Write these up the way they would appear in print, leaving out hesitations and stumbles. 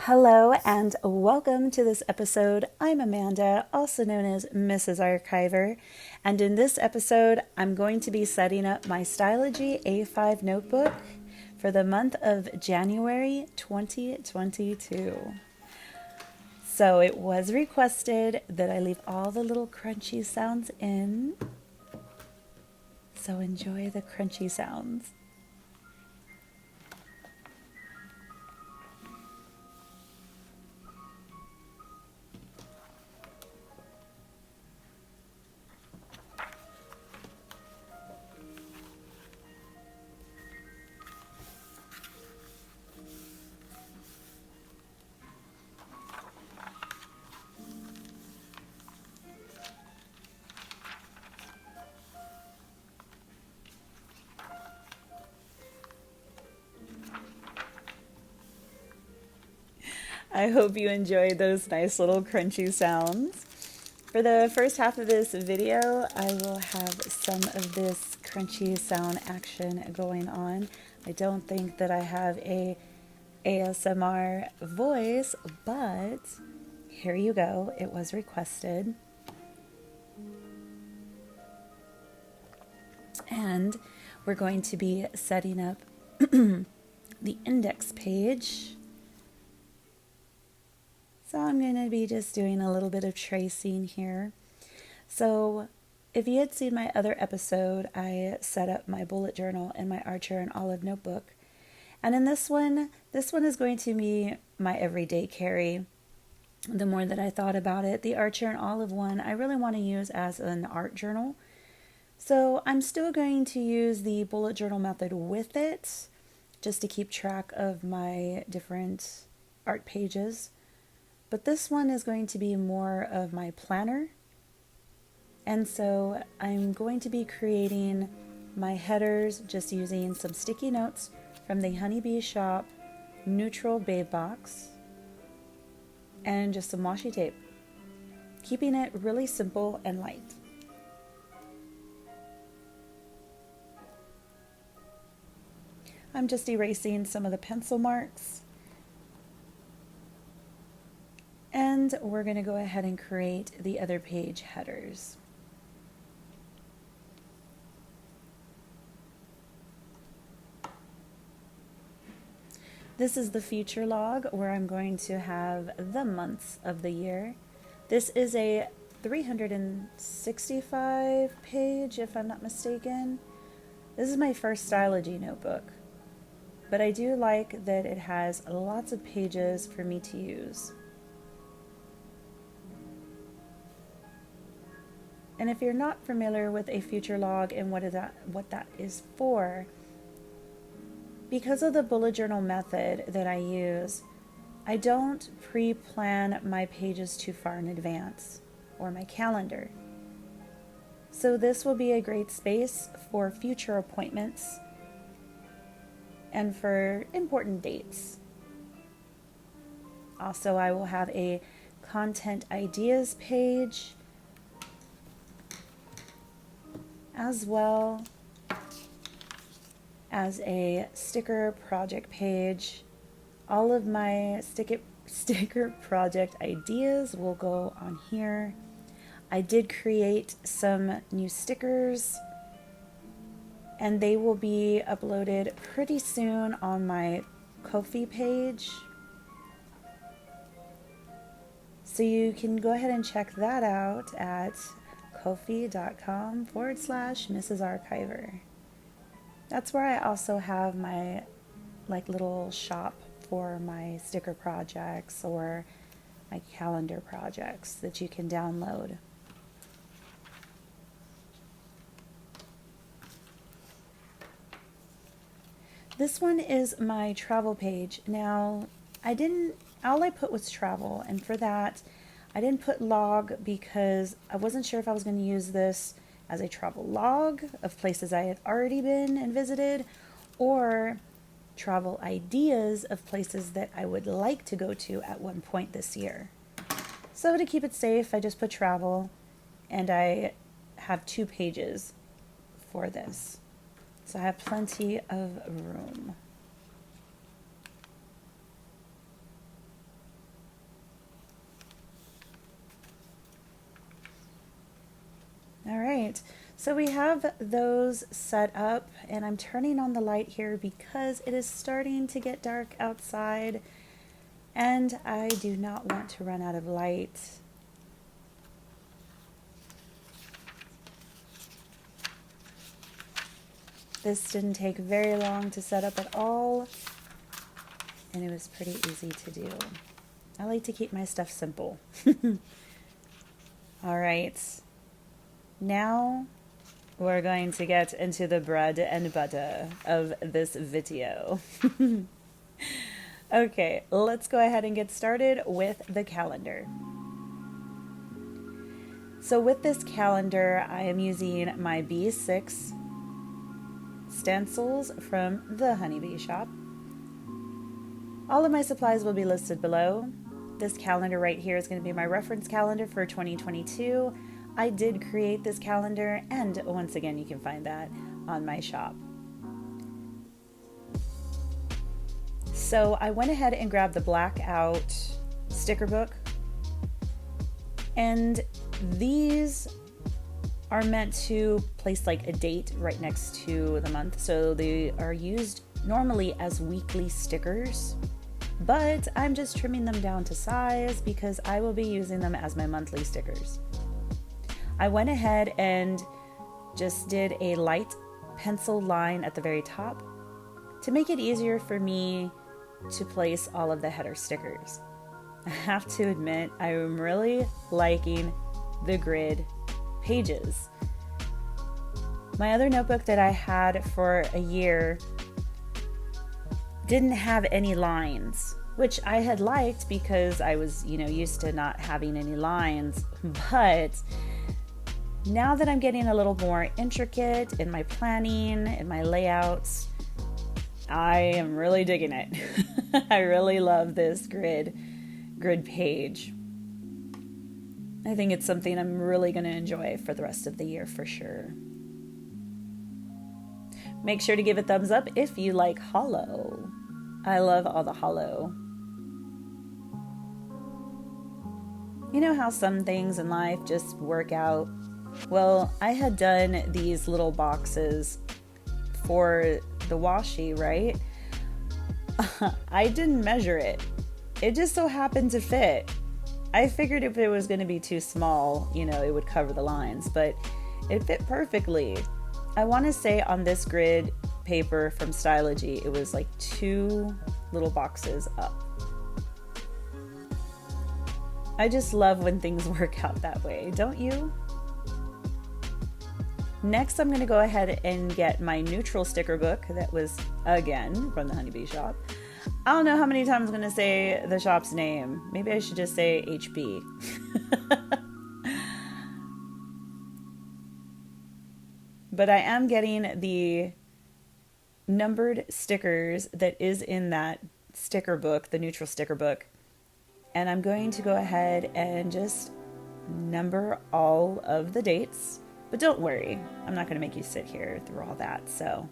Hello and welcome to this episode. I'm Amanda, also known as Mrs. Archiver, and in this episode, I'm going to be setting up my Stalogy A5 notebook for the month of January 2022. So it was requested that I leave all the little crunchy sounds in, so enjoy the crunchy sounds. I hope you enjoyed those nice little crunchy sounds. For the first half of this video, I will have some of this crunchy sound action going on. I don't think that I have a ASMR voice, but here you go. It was requested. And we're going to be setting up the index page. So I'm going to be just doing a little bit of tracing here. So if you had seen my other episode, I set up my bullet journal in my Archer and Olive notebook. And in this one is going to be my everyday carry. The more that I thought about it, the Archer and Olive one, I really want to use as an art journal. So I'm still going to use the bullet journal method with it, just to keep track of my different art pages. But this one is going to be more of my planner. And so I'm going to be creating my headers just using some sticky notes from the TheHoneyBShop neutral babe box and just some washi tape, keeping it really simple and light. I'm just erasing some of the pencil marks. And we're going to go ahead and create the other page headers. This is the future log where I'm going to have the months of the year. This is a 365 page, if I'm not mistaken. This is my first Stalogy notebook, but I do like that it has lots of pages for me to use. And if you're not familiar with a future log and what that is for, because of the bullet journal method that I use, I don't pre-plan my pages too far in advance, or my calendar. So this will be a great space for future appointments and for important dates. Also, I will have a content ideas page, as well as a sticker project page. All of my sticker project ideas will go on here. I did create some new stickers, and they will be uploaded pretty soon on my Ko-fi page. So you can go ahead and check that out at ko-fi.com/Mrs. Archiver. That's where I also have my little shop for my sticker projects or my calendar projects that you can download. This one is my travel page. Now, all I put was travel, and for that, I didn't put log because I wasn't sure if I was going to use this as a travel log of places I had already been and visited, or travel ideas of places that I would like to go to at one point this year. So to keep it safe, I just put travel, and I have 2 pages for this. So I have plenty of room. right, so we have those set up, and I'm turning on the light here because it is starting to get dark outside, and I do not want to run out of light. This didn't take very long to set up at all, and it was pretty easy to do. I like to keep my stuff simple. All right, now we're going to get into the bread and butter of this video. Okay, let's go ahead and get started with the calendar. So with this calendar, I am using my B6 stencils from TheHoneyBShop. All of my supplies will be listed below. This calendar right here is going to be my reference calendar for 2022. I did create this calendar, and once again, you can find that on my shop. So I went ahead and grabbed the Blackout sticker book, and these are meant to place like a date right next to the month. So they are used normally as weekly stickers, but I'm just trimming them down to size because I will be using them as my monthly stickers. I went ahead and just did a light pencil line at the very top to make it easier for me to place all of the header stickers. I have to admit, I am really liking the grid pages. My other notebook that I had for a year didn't have any lines, which I had liked because I was, used to not having any lines. But now that I'm getting a little more intricate in my planning and my layouts, I am really digging it. I really love this grid page. I think it's something I'm really going to enjoy for the rest of the year for sure. Make sure to give a thumbs up if you like hollow. I love all the hollow. You know how some things in life just work out? Well, I had done these little boxes for the washi, right? I didn't measure it. It just so happened to fit. I figured if it was going to be too small, it would cover the lines, but it fit perfectly. I want to say on this grid paper from Stalogy, it was like 2 little boxes up. I just love when things work out that way, don't you? Next, I'm going to go ahead and get my neutral sticker book that was, again, from TheHoneyBShop. I don't know how many times I'm going to say the shop's name. Maybe I should just say HB. But I am getting the numbered stickers that is in that sticker book, the neutral sticker book. And I'm going to go ahead and just number all of the dates. But don't worry, I'm not going to make you sit here through all that. So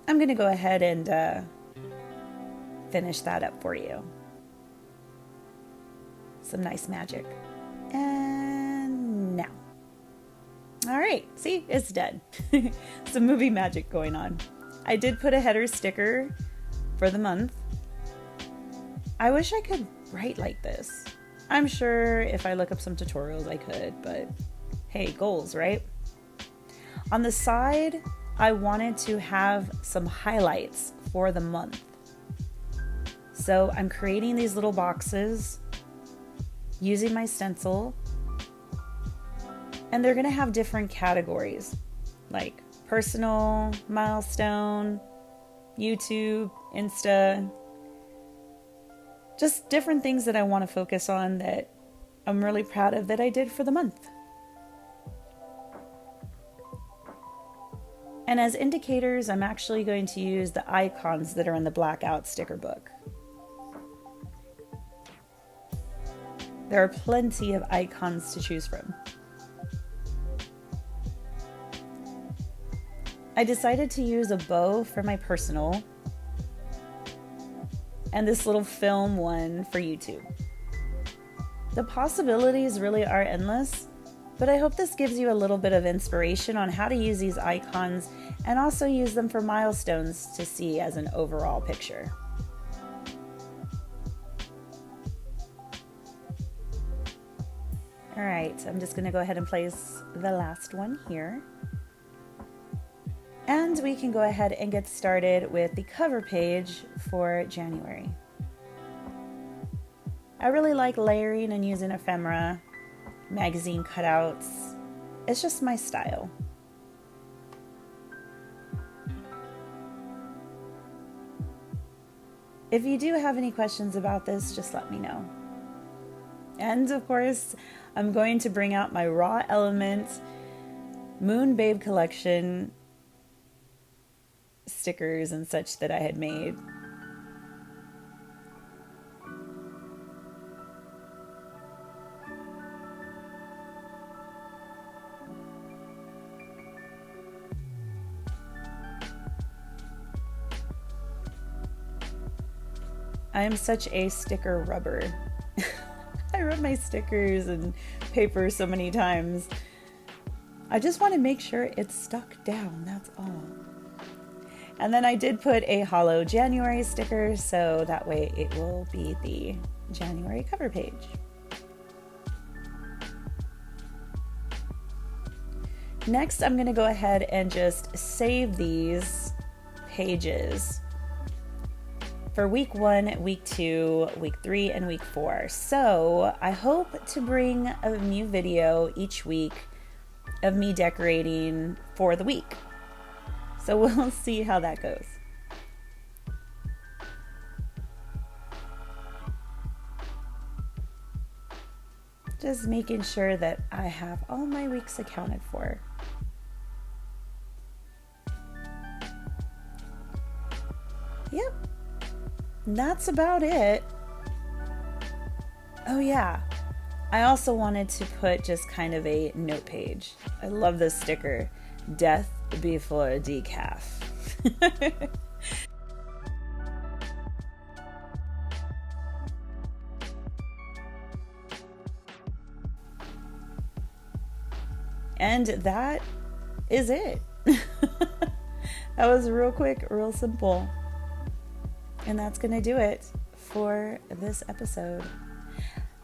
I'm going to go ahead and finish that up for you. Some nice magic. And now. All right, see, it's done. Some movie magic going on. I did put a header sticker for the month. I wish I could write like this. I'm sure if I look up some tutorials I could, but hey, goals, right? On the side, I wanted to have some highlights for the month. So I'm creating these little boxes using my stencil, and they're going to have different categories like personal, milestone, YouTube, Insta, just different things that I want to focus on that I'm really proud of that I did for the month. And as indicators, I'm actually going to use the icons that are in the Blackout sticker book. There are plenty of icons to choose from. I decided to use a bow for my personal and this little film one for YouTube. The possibilities really are endless, But I hope this gives you a little bit of inspiration on how to use these icons and also use them for milestones to see as an overall picture. All right, I'm just going to go ahead and place the last one here. And we can go ahead and get started with the cover page for January. I really like layering and using ephemera, magazine cutouts. It's just my style. If you do have any questions about this, just let me know. And of course, I'm going to bring out my RaElement MoonBabe collection stickers and such that I had made. I am such a sticker rubber. I rub my stickers and paper so many times. I just want to make sure it's stuck down, that's all. And then I did put a hollow January sticker, so that way it will be the January cover page. Next, I'm going to go ahead and just save these pages for week 1, week 2, week 3, and week 4. So I hope to bring a new video each week of me decorating for the week. So we'll see how that goes. Just making sure that I have all my weeks accounted for. Yep, that's about it. Oh yeah, I also wanted to put just kind of a note page. I love this sticker, Death Before Decaf. And that is it. That was real quick, real simple. And that's going to do it for this episode.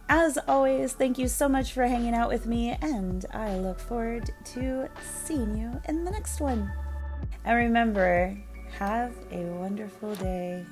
As always, thank you so much for hanging out with me, and I look forward to seeing you in the next one. And remember, have a wonderful day.